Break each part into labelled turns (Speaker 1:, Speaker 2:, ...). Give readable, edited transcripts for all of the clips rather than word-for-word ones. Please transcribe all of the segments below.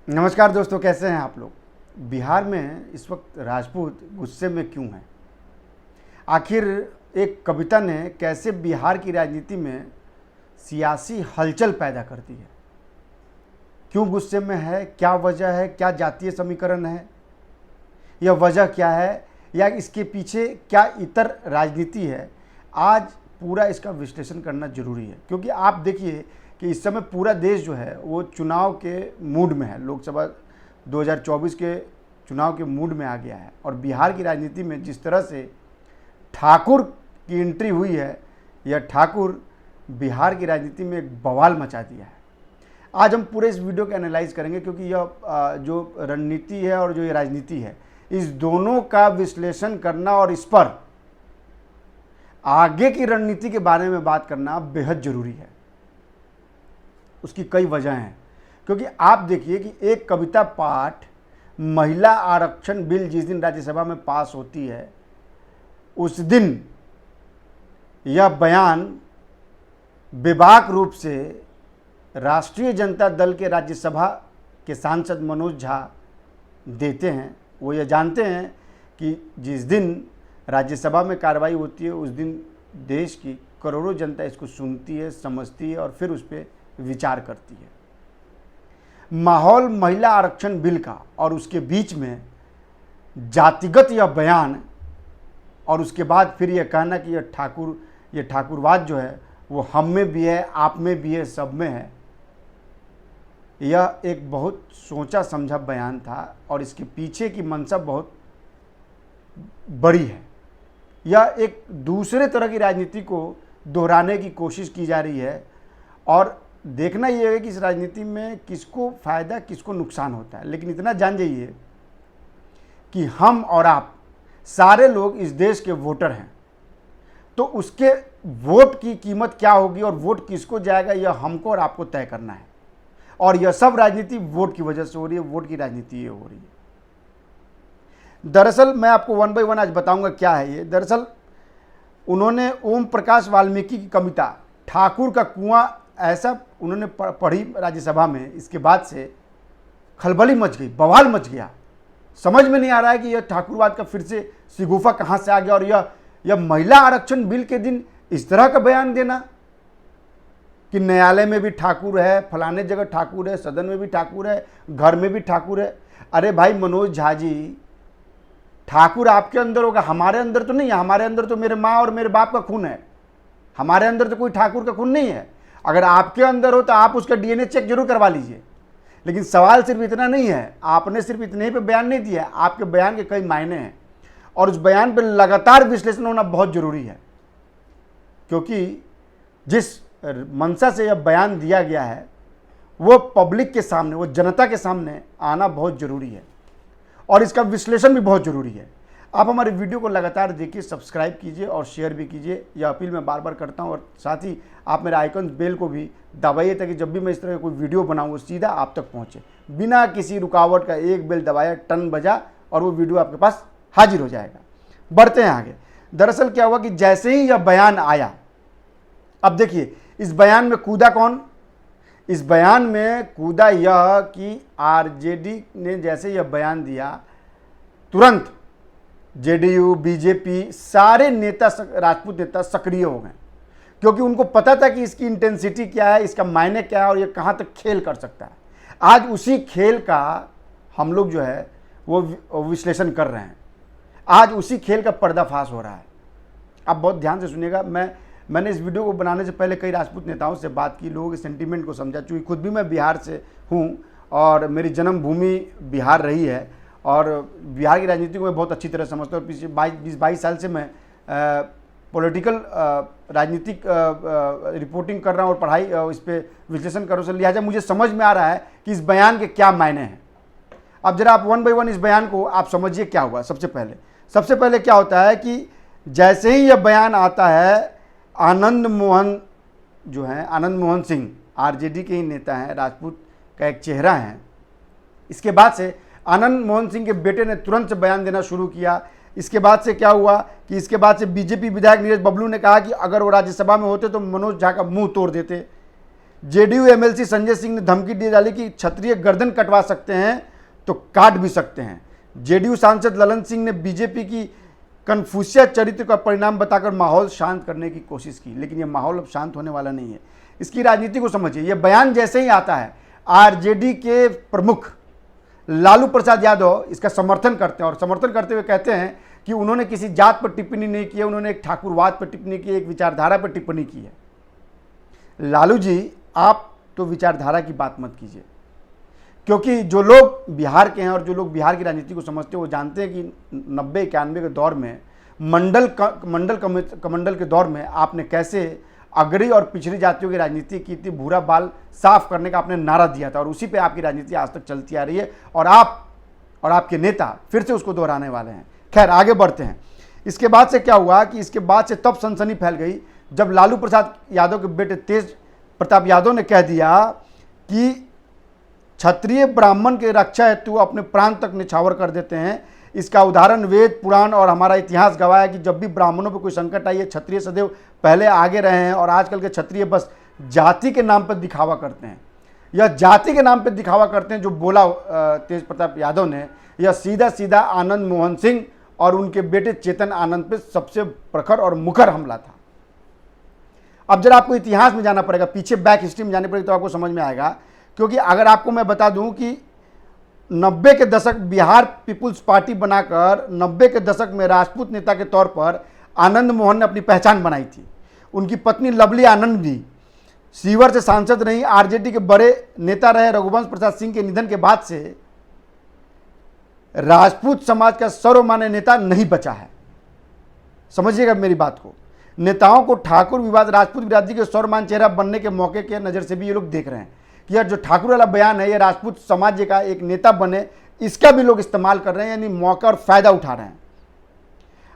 Speaker 1: नमस्कार दोस्तों, कैसे हैं आप लोग। बिहार में इस वक्त राजपूत गुस्से में क्यों हैं? आखिर एक कविता ने कैसे बिहार की राजनीति में सियासी हलचल पैदा कर दी है? क्यों गुस्से में है? क्या वजह है? क्या जातीय समीकरण है? यह वजह क्या है या इसके पीछे क्या इतर राजनीति है? आज पूरा इसका विश्लेषण करना जरूरी है, क्योंकि आप देखिए कि इस समय पूरा देश जो है वो चुनाव के मूड में है। लोकसभा 2024 के चुनाव के मूड में आ गया है और बिहार की राजनीति में जिस तरह से ठाकुर की एंट्री हुई है, यह ठाकुर बिहार की राजनीति में एक बवाल मचा दिया है। आज हम पूरे इस वीडियो को एनालाइज करेंगे, क्योंकि यह जो रणनीति है और जो ये राजनीति है, इस दोनों का विश्लेषण करना और इस पर आगे की रणनीति के बारे में बात करना बेहद जरूरी है। उसकी कई वजह हैं, क्योंकि आप देखिए कि एक कविता पाठ महिला आरक्षण बिल जिस दिन राज्यसभा में पास होती है, उस दिन यह बयान बेबाक रूप से राष्ट्रीय जनता दल के राज्यसभा के सांसद मनोज झा देते हैं। वो ये जानते हैं कि जिस दिन राज्यसभा में कार्रवाई होती है, उस दिन देश की करोड़ों जनता इसको सुनती है, समझती है और फिर उस पर विचार करती है। माहौल महिला आरक्षण बिल का और उसके बीच में जातिगत यह बयान और उसके बाद फिर यह कहना कि यह ठाकुरवाद जो है वो हम में भी है, आप में भी है, सब में है। यह एक बहुत सोचा समझा बयान था और इसके पीछे की मंशा बहुत बड़ी है। यह एक दूसरे तरह की राजनीति को दोहराने की कोशिश की जा रही है और देखना यह है कि इस राजनीति में किसको फायदा किसको नुकसान होता है। लेकिन इतना जान जाइए कि हम और आप सारे लोग इस देश के वोटर हैं, तो उसके वोट की कीमत क्या होगी और वोट किसको जाएगा, यह हमको और आपको तय करना है। और यह सब राजनीति वोट की वजह से हो रही है, वोट की राजनीति ये हो रही है। दरअसल मैं आपको वन बाय वन आज बताऊंगा क्या है ये। दरअसल उन्होंने ओम प्रकाश वाल्मीकि की कविता ठाकुर का कुआं ऐसा उन्होंने पढ़ी राज्यसभा में, इसके बाद से खलबली मच गई, बवाल मच गया। समझ में नहीं आ रहा है कि यह ठाकुरवाद का फिर से शिगुफा कहाँ से आ गया और यह महिला आरक्षण बिल के दिन इस तरह का बयान देना कि न्यायालय में भी ठाकुर है, फलाने जगह ठाकुर है, सदन में भी ठाकुर है, घर में भी ठाकुर है। अरे भाई मनोज झा जी, ठाकुर आपके अंदर होगा, हमारे अंदर तो नहीं है। हमारे अंदर तो मेरे माँ और मेरे बाप का खून है, हमारे अंदर तो कोई ठाकुर का खून नहीं है। अगर आपके अंदर हो तो आप उसका डीएनए चेक जरूर करवा लीजिए। लेकिन सवाल सिर्फ इतना नहीं है, आपने सिर्फ इतने ही पे बयान नहीं दिया है, आपके बयान के कई मायने हैं और उस बयान पर लगातार विश्लेषण होना बहुत जरूरी है, क्योंकि जिस मंशा से यह बयान दिया गया है वो पब्लिक के सामने, वो जनता के सामने आना बहुत जरूरी है और इसका विश्लेषण भी बहुत जरूरी है। आप हमारे वीडियो को लगातार देखिए, सब्सक्राइब कीजिए और शेयर भी कीजिए, यह अपील मैं बार बार करता हूं। और साथ ही आप मेरे आइकन बेल को भी दबाइए ताकि जब भी मैं इस तरह का कोई वीडियो बनाऊं वो सीधा आप तक पहुंचे, बिना किसी रुकावट का। एक बेल दबाया, टन बजा और वो वीडियो आपके पास हाजिर हो जाएगा। बढ़ते हैं आगे। दरअसल क्या हुआ कि जैसे ही यह बयान आया, अब देखिए इस बयान में कूदा कौन? इस बयान में कूदा यह कि आरजेडी ने जैसे यह बयान दिया, तुरंत जेडीयू, बीजेपी सारे नेता, राजपूत नेता सक्रिय हो गए, क्योंकि उनको पता था कि इसकी इंटेंसिटी क्या है, इसका मायने क्या है और ये कहाँ तक खेल कर सकता है। आज उसी खेल का हम लोग जो है वो विश्लेषण कर रहे हैं। आज उसी खेल का पर्दाफाश हो रहा है। आप बहुत ध्यान से सुनिएगा। मैंने इस वीडियो को बनाने से पहले कई राजपूत नेताओं से बात की, लोगों के सेंटीमेंट को समझा, चूँकि खुद भी मैं बिहार से हूँ और मेरी जन्मभूमि बिहार रही है और बिहार की राजनीति को मैं बहुत अच्छी तरह समझता हूँ। पिछले 22 साल से मैं पॉलिटिकल राजनीतिक रिपोर्टिंग कर रहा हूँ और पढ़ाई इस पर विश्लेषण कर रहा हूँ, लिहाजा मुझे समझ में आ रहा है कि इस बयान के क्या मायने हैं। अब जरा आप वन बाय वन इस बयान को आप समझिए क्या हुआ। सबसे पहले क्या होता है कि जैसे ही यह बयान आता है, आनंद मोहन जो हैं, आनंद मोहन सिंह आरजेडी के ही नेता हैं, राजपूत का एक चेहरा है। इसके बाद से आनंद मोहन सिंह के बेटे ने तुरंत से बयान देना शुरू किया। इसके बाद से क्या हुआ कि इसके बाद से बीजेपी विधायक नीरज बबलू ने कहा कि अगर वो राज्यसभा में होते तो मनोज झा का मुंह तोड़ देते। जेडीयू एमएलसी संजय सिंह ने धमकी दी डाली कि क्षत्रिय गर्दन कटवा सकते हैं तो काट भी सकते हैं। जेडीयू सांसद ललन सिंह ने बीजेपी की कन्फ्यूशिया चरित्र का परिणाम बताकर माहौल शांत करने की कोशिश की, लेकिन यह माहौल अब शांत होने वाला नहीं है। इसकी राजनीति को समझिए। यह बयान जैसे ही आता है, आरजेडी के प्रमुख लालू प्रसाद यादव इसका समर्थन करते हैं और समर्थन करते हुए कहते हैं कि उन्होंने किसी जात पर टिप्पणी नहीं की है, उन्होंने एक ठाकुरवाद पर टिप्पणी की है, एक विचारधारा पर टिप्पणी की है। लालू जी, आप तो विचारधारा की बात मत कीजिए, क्योंकि जो लोग बिहार के हैं और जो लोग बिहार की राजनीति को समझते हैं वो जानते हैं कि 90-91 के दौर में मंडल कमंडल के दौर में आपने कैसे अग्रणी और पिछड़ी जातियों की राजनीति की थी, भूरा बाल साफ करने का आपने नारा दिया था और उसी पे आपकी राजनीति आज तक चलती आ रही है और आप और आपके नेता फिर से उसको दोहराने वाले हैं। खैर, आगे बढ़ते हैं। इसके बाद से क्या हुआ कि इसके बाद से तब सनसनी फैल गई जब लालू प्रसाद यादव के बेटे तेज प्रताप यादव ने कह दिया कि क्षत्रिय ब्राह्मण के रक्षा हेतु अपने प्राण तक निछावर कर देते हैं। इसका उदाहरण वेद पुराण और हमारा इतिहास गवाह है कि जब भी ब्राह्मणों पर कोई संकट आई है, क्षत्रिय सदैव पहले आगे रहे हैं और आजकल के क्षत्रिय बस जाति के नाम पर दिखावा करते हैं। यह जाति के नाम पर दिखावा करते हैं जो बोला तेज प्रताप यादव ने, यह सीधा सीधा आनंद मोहन सिंह और उनके बेटे चेतन आनंद पे सबसे प्रखर और मुखर हमला था। अब जरा आपको इतिहास में जाना पड़ेगा, पीछे बैक हिस्ट्री में जाने पड़ेगा तो आपको समझ में आएगा। क्योंकि अगर आपको मैं बता दूं कि 90 के दशक बिहार पीपुल्स पार्टी बनाकर 90 के दशक में राजपूत नेता के तौर पर आनंद मोहन ने अपनी पहचान बनाई थी। उनकी पत्नी लवली आनंद भी सीवर से सांसद रही, आरजेडी के बड़े नेता रहे। रघुवंश प्रसाद सिंह के निधन के बाद से राजपूत समाज का सर्वमान्य नेता नहीं बचा है। समझिएगा मेरी बात को। नेताओं को ठाकुर विवाद राजपूत बिरादरी के सर्वमान्य चेहरा बनने के मौके के नज़र से भी ये लोग देख रहे हैं कि यार जो ठाकुर वाला बयान है, ये राजपूत समाज का एक नेता बने, इसका भी लोग इस्तेमाल कर रहे हैं, यानी मौका और फायदा उठा रहे हैं।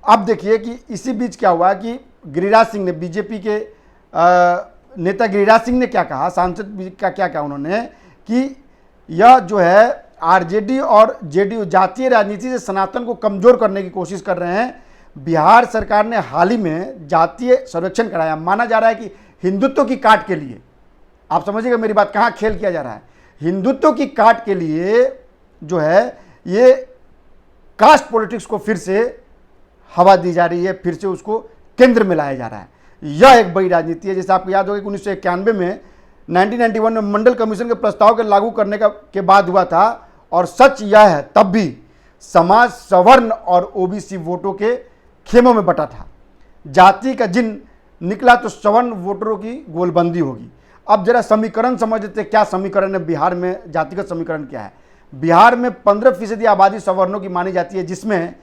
Speaker 1: अब देखिए कि इसी बीच क्या हुआ कि गिरिराज सिंह ने, बीजेपी के नेता गिरिराज सिंह ने क्या कहा, सांसद का क्या कहा उन्होंने कि यह जो है आरजेडी और जेडीयू जातीय राजनीति से सनातन को कमजोर करने की कोशिश कर रहे हैं। बिहार सरकार ने हाल ही में जातीय सर्वेक्षण कराया। माना जा रहा है कि हिंदुत्व की काट के लिए, आप समझिएगा मेरी बात, कहाँ खेल किया जा रहा है, हिंदुत्व की काट के लिए जो है ये कास्ट पॉलिटिक्स को फिर से हवा दी जा रही है, फिर से उसको केंद्र में लाया जा रहा है। यह एक बड़ी राजनीति है। जैसे आपको याद होगा कि 1991 में 1991 में मंडल कमीशन के प्रस्ताव के लागू करने के बाद हुआ था और सच यह है तब भी समाज सवर्ण और ओबीसी वोटों के खेमों में बटा था। जाति का जिन निकला तो सवर्ण वोटरों की गोलबंदी होगी। अब जरा समीकरण समझ लेते क्या समीकरण है बिहार में, जातिगत समीकरण क्या है। बिहार में 15% आबादी सवर्णों की मानी जाती है, जिसमें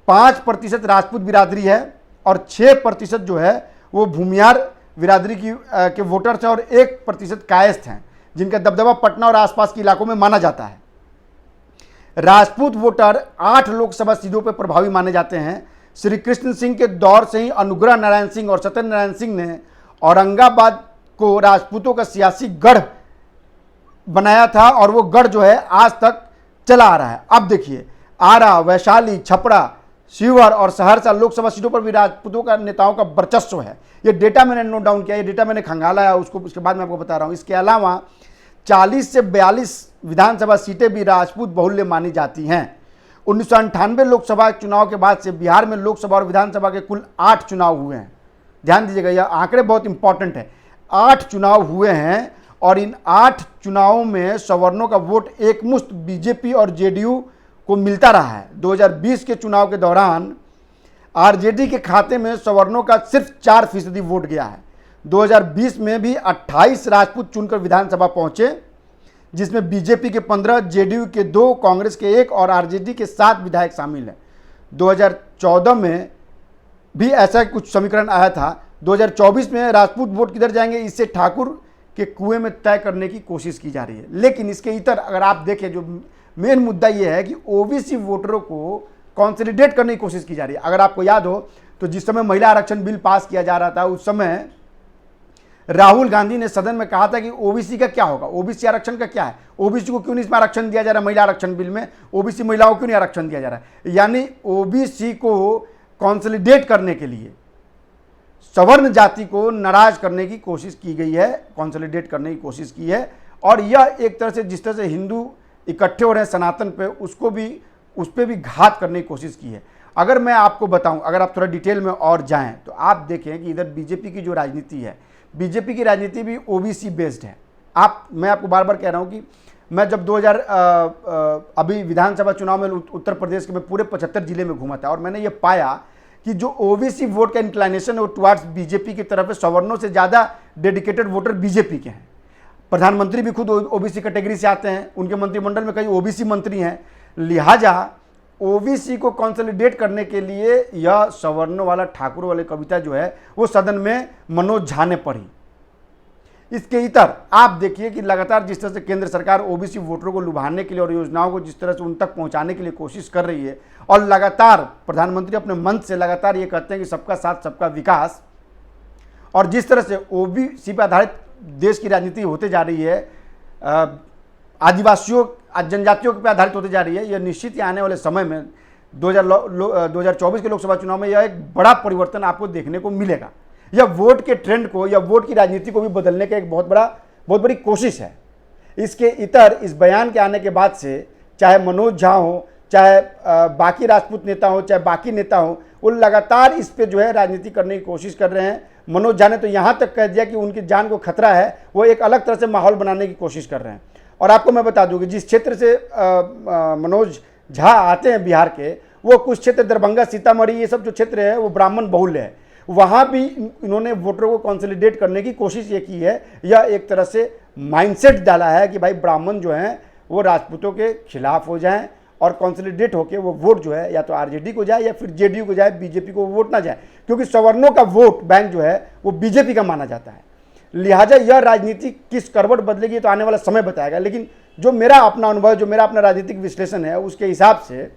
Speaker 1: 5% राजपूत बिरादरी है और 6% जो है वो भूमियार बिरादरी के वोटर्स हैं और 1% कायस्थ हैं, जिनका दबदबा पटना और आसपास के इलाकों में माना जाता है। राजपूत वोटर 8 लोकसभा सीटों पर प्रभावी माने जाते हैं। श्री कृष्ण सिंह के दौर से ही अनुग्रह नारायण सिंह और सत्येंद्र नारायण सिंह ने औरंगाबाद को राजपूतों का सियासी गढ़ बनाया था और वो गढ़ जो है आज तक चला आ रहा है। अब देखिए, आरा, वैशाली, छपरा, शिवहर और सहरसा लोकसभा सीटों पर भी राजपूतों का नेताओं का वर्चस्व है। ये डेटा मैंने नोट डाउन किया, ये डेटा मैंने खंगाला है, उसको उसके बाद मैं आपको बता रहा हूँ। इसके अलावा 40 से 42 विधानसभा सीटें भी राजपूत बहुल्य मानी जाती हैं। 1998 लोकसभा चुनाव के बाद से बिहार में लोकसभा और विधानसभा के कुल 8 चुनाव हुए हैं। ध्यान दीजिएगा, यह आंकड़े बहुत इंपॉर्टेंट है। 8 चुनाव हुए हैं और इन 8 चुनावों में सवर्णों का वोट एकमुश्त बीजेपी और जेडीयू को मिलता रहा है। 2020 के चुनाव के दौरान आरजेडी के खाते में सवर्णों का सिर्फ 4% वोट गया है। 2020 में भी 28 राजपूत चुनकर विधानसभा पहुंचे, जिसमें बीजेपी के 15, जेडीयू के 2, कांग्रेस के 1 और आरजेडी के 7 विधायक शामिल हैं। 2014 में भी ऐसा कुछ समीकरण आया था। 2024 में राजपूत वोट किधर जाएंगे, इससे ठाकुर के कुएं में तय करने की कोशिश की जा रही है। लेकिन इसके इतर अगर आप देखें, जो मेन मुद्दा यह है कि ओबीसी वोटरों को कंसोलिडेट करने की कोशिश की जा रही है। अगर आपको याद हो तो जिस समय महिला आरक्षण बिल पास किया जा रहा था, उस समय राहुल गांधी ने सदन में कहा था कि ओबीसी का क्या होगा, ओबीसी आरक्षण का क्या है, ओबीसी को क्यों नहीं इसमें आरक्षण दिया जा रहा है, महिला आरक्षण बिल में ओबीसी महिलाओं को क्यों नहीं आरक्षण दिया जा रहा है। यानी ओबीसी को कंसोलिडेट करने के लिए, सवर्ण जाति को नाराज करने की कोशिश की गई है, कंसोलिडेट करने की कोशिश की है। और यह एक तरह से जिस तरह से हिंदू इकट्ठे हो रहे हैं सनातन पे, उस पर भी घात करने की कोशिश की है। अगर मैं आपको बताऊं, अगर आप थोड़ा डिटेल में और जाएं तो आप देखें कि इधर बीजेपी की जो राजनीति है, बीजेपी की राजनीति भी ओबीसी बेस्ड है। मैं आपको बार बार कह रहा हूं कि मैं जब 2000 अभी विधानसभा चुनाव में उत्तर प्रदेश के मैं पूरे 75 जिले में घूमा था और मैंने ये पाया कि जो ओबीसी वोट का इंक्लाइनेशन है वो टुवार्ड्स बीजेपी की तरफ है। सवर्णों से ज़्यादा डेडिकेटेड वोटर बीजेपी के हैं। प्रधानमंत्री भी खुद ओबीसी कैटेगरी से आते हैं, उनके मंत्रिमंडल में कई ओबीसी मंत्री हैं। लिहाजा ओबीसी को कंसोलिडेट करने के लिए यह सवर्णों वाला ठाकुर वाले कविता जो है वो सदन में मनोज झा ने पढ़ी। इसके इतर आप देखिए कि लगातार जिस तरह से केंद्र सरकार ओबीसी वोटरों को लुभाने के लिए और योजनाओं को जिस तरह से उन तक पहुंचाने के लिए कोशिश कर रही है, और लगातार प्रधानमंत्री अपने मंच से लगातार ये कहते हैं कि सबका साथ सबका विकास, और जिस तरह से ओबीसी पर आधारित देश की राजनीति होते जा रही है, आदिवासियों जनजातियों पर आधारित होती जा रही है, यह निश्चित ही आने वाले समय में 2024 के लोकसभा चुनाव में यह एक बड़ा परिवर्तन आपको देखने को मिलेगा। यह वोट के ट्रेंड को या वोट की राजनीति को भी बदलने का एक बहुत बड़ी कोशिश है। इसके इतर इस बयान के आने के बाद से चाहे मनोज झा हो, चाहे बाकी राजपूत नेता हो, चाहे बाकी नेता हो, वो लगातार इस पे जो है राजनीति करने की कोशिश कर रहे हैं। मनोज झा ने तो यहाँ तक कह दिया कि उनकी जान को खतरा है, वो एक अलग तरह से माहौल बनाने की कोशिश कर रहे हैं। और आपको मैं बता दूं कि जिस क्षेत्र से मनोज झा आते हैं बिहार के, वो कुछ क्षेत्र दरभंगा, सीतामढ़ी, ये सब जो क्षेत्र है वो ब्राह्मण बहुल्य है। वहाँ भी इन्होंने वोटरों को कंसोलिडेट करने की कोशिश ये की है। यह एक तरह से माइंडसेट डाला है कि भाई ब्राह्मण जो हैं वो राजपूतों के खिलाफ हो जाएं और कंसोलिडेट होकर वो वोट जो है या तो आरजेडी को जाए या फिर जेडीयू को जाए, बीजेपी को वोट ना जाए, क्योंकि सवर्णों का वोट बैंक जो है वो बीजेपी का माना जाता है। लिहाजा यह राजनीति किस करवट बदलेगी तो आने वाला समय बताएगा। लेकिन जो मेरा अपना अनुभव, जो मेरा अपना राजनीतिक विश्लेषण है, उसके हिसाब से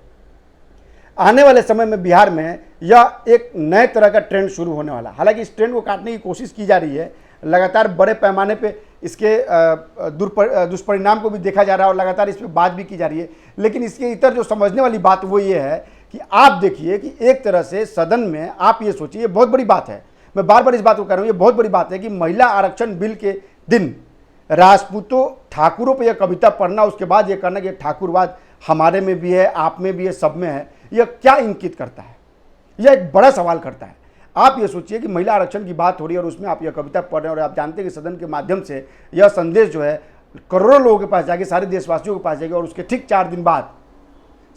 Speaker 1: आने वाले समय में बिहार में यह एक नए तरह का ट्रेंड शुरू होने वाला। हालांकि इस ट्रेंड को काटने की कोशिश की जा रही है, लगातार बड़े पैमाने पे इसके दुष्परिणाम को भी देखा जा रहा है और लगातार इस पर बात भी की जा रही है। लेकिन इसके इतर जो समझने वाली बात वो ये है कि आप देखिए कि एक तरह से सदन में आप ये सोचिए, बहुत बड़ी बात है, मैं बार बार इस बात को कह रहा हूँ, ये बहुत बड़ी बात है कि महिला आरक्षण बिल के दिन राजपूतों ठाकुरों पर यह कविता पढ़ना, उसके बाद ये कहना कि ठाकुरवाद हमारे में भी है, आप में भी है, सब में है, यह क्या इंगित करता है? यह एक बड़ा सवाल करता है। आप ये सोचिए कि महिला आरक्षण की बात हो रही है और उसमें आप यह कविता पढ़ रहे हैं और आप जानते हैं कि सदन के माध्यम से यह संदेश जो है करोड़ों लोगों के पास जाएगी, सारे देशवासियों के पास जाएगी। और उसके ठीक 4 दिन बाद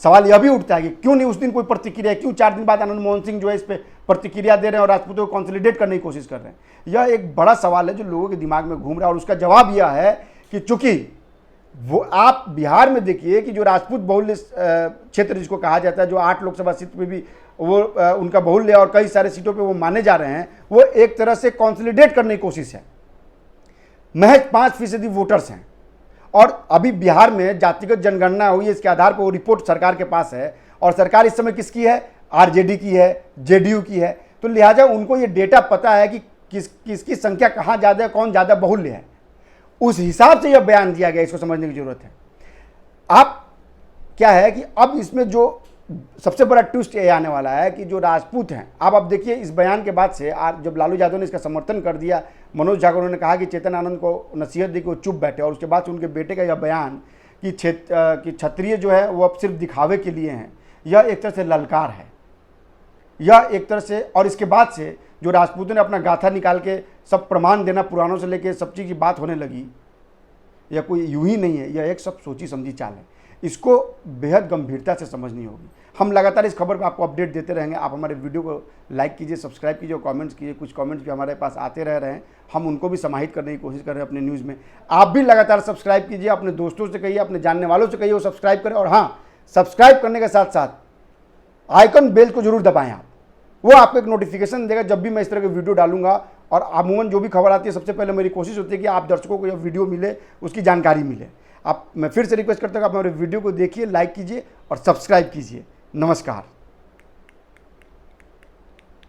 Speaker 1: सवाल यह भी उठता है कि क्यों नहीं उस दिन कोई प्रतिक्रिया, क्यों 4 दिन बाद आनंद मोहन सिंह जो है इस पर प्रतिक्रिया दे रहे हैं और राजपूतों को कंसोलिडेट करने की कोशिश कर रहे हैं। यह एक बड़ा सवाल है जो लोगों के दिमाग में घूम रहा है और उसका जवाब यह है कि चूंकि वो आप बिहार में देखिए कि जो राजपूत बहुल्य क्षेत्र जिसको कहा जाता है, जो 8 लोकसभा सीट पे भी वो उनका बहुल्य और कई सारे सीटों पे वो माने जा रहे हैं, वो एक तरह से कंसोलिडेट करने की कोशिश है। महज 5% वोटर्स हैं और अभी बिहार में जातिगत जनगणना हुई है, इसके आधार पर वो रिपोर्ट सरकार के पास है और सरकार इस समय किसकी है? आरजेडी की है, जेडीयू की है। तो लिहाजा उनको ये डेटा पता है कि किसकी संख्या कहाँ ज़्यादा है, कौन ज़्यादा बहुल्य है। उस हिसाब से यह बयान दिया गया, इसको समझने की जरूरत है। आप क्या है कि अब इसमें जो सबसे बड़ा ट्विस्ट ये आने वाला है कि जो राजपूत हैं, अब देखिए इस बयान के बाद से जब लालू यादव ने इसका समर्थन कर दिया, मनोज झा को उन्होंने कहा कि चेतन आनंद को नसीहत दी कि वो चुप बैठे, और उसके बाद से उनके बेटे का यह बयान कि क्षत्रिय जो है वो अब सिर्फ दिखावे के लिए हैं, यह एक तरह से ललकार है, यह एक तरह से। और इसके बाद से जो राजपूतों ने अपना गाथा निकाल के सब प्रमाण देना, पुराणों से लेके सब चीज़ की बात होने लगी, यह कोई यूं ही नहीं है, यह एक सब सोची समझी चाल है। इसको बेहद गंभीरता से समझनी होगी। हम लगातार इस खबर पर आपको अपडेट देते रहेंगे। आप हमारे वीडियो को लाइक कीजिए, सब्सक्राइब कीजिए और कमेंट्स कीजिए। कुछ कमेंट्स भी हमारे पास आते रह रहे हैं, हम उनको भी समाहित करने की कोशिश कर रहे हैं अपने न्यूज़ में। आप भी लगातार सब्सक्राइब कीजिए, अपने दोस्तों से कहिए, अपने जानने वालों से कहिए वो सब्सक्राइब करें। और हाँ, सब्सक्राइब करने के साथ साथ आइकन बेल को जरूर दबाएँ आप, वो आपको एक नोटिफिकेशन देगा जब भी मैं इस तरह के वीडियो डालूंगा। और अमूमन जो भी खबर आती है, सबसे पहले मेरी कोशिश होती है कि आप दर्शकों को यह वीडियो मिले, उसकी जानकारी मिले। मैं फिर से रिक्वेस्ट करता हूँ आप हमारे वीडियो को देखिए, लाइक कीजिए और सब्सक्राइब कीजिए। नमस्कार।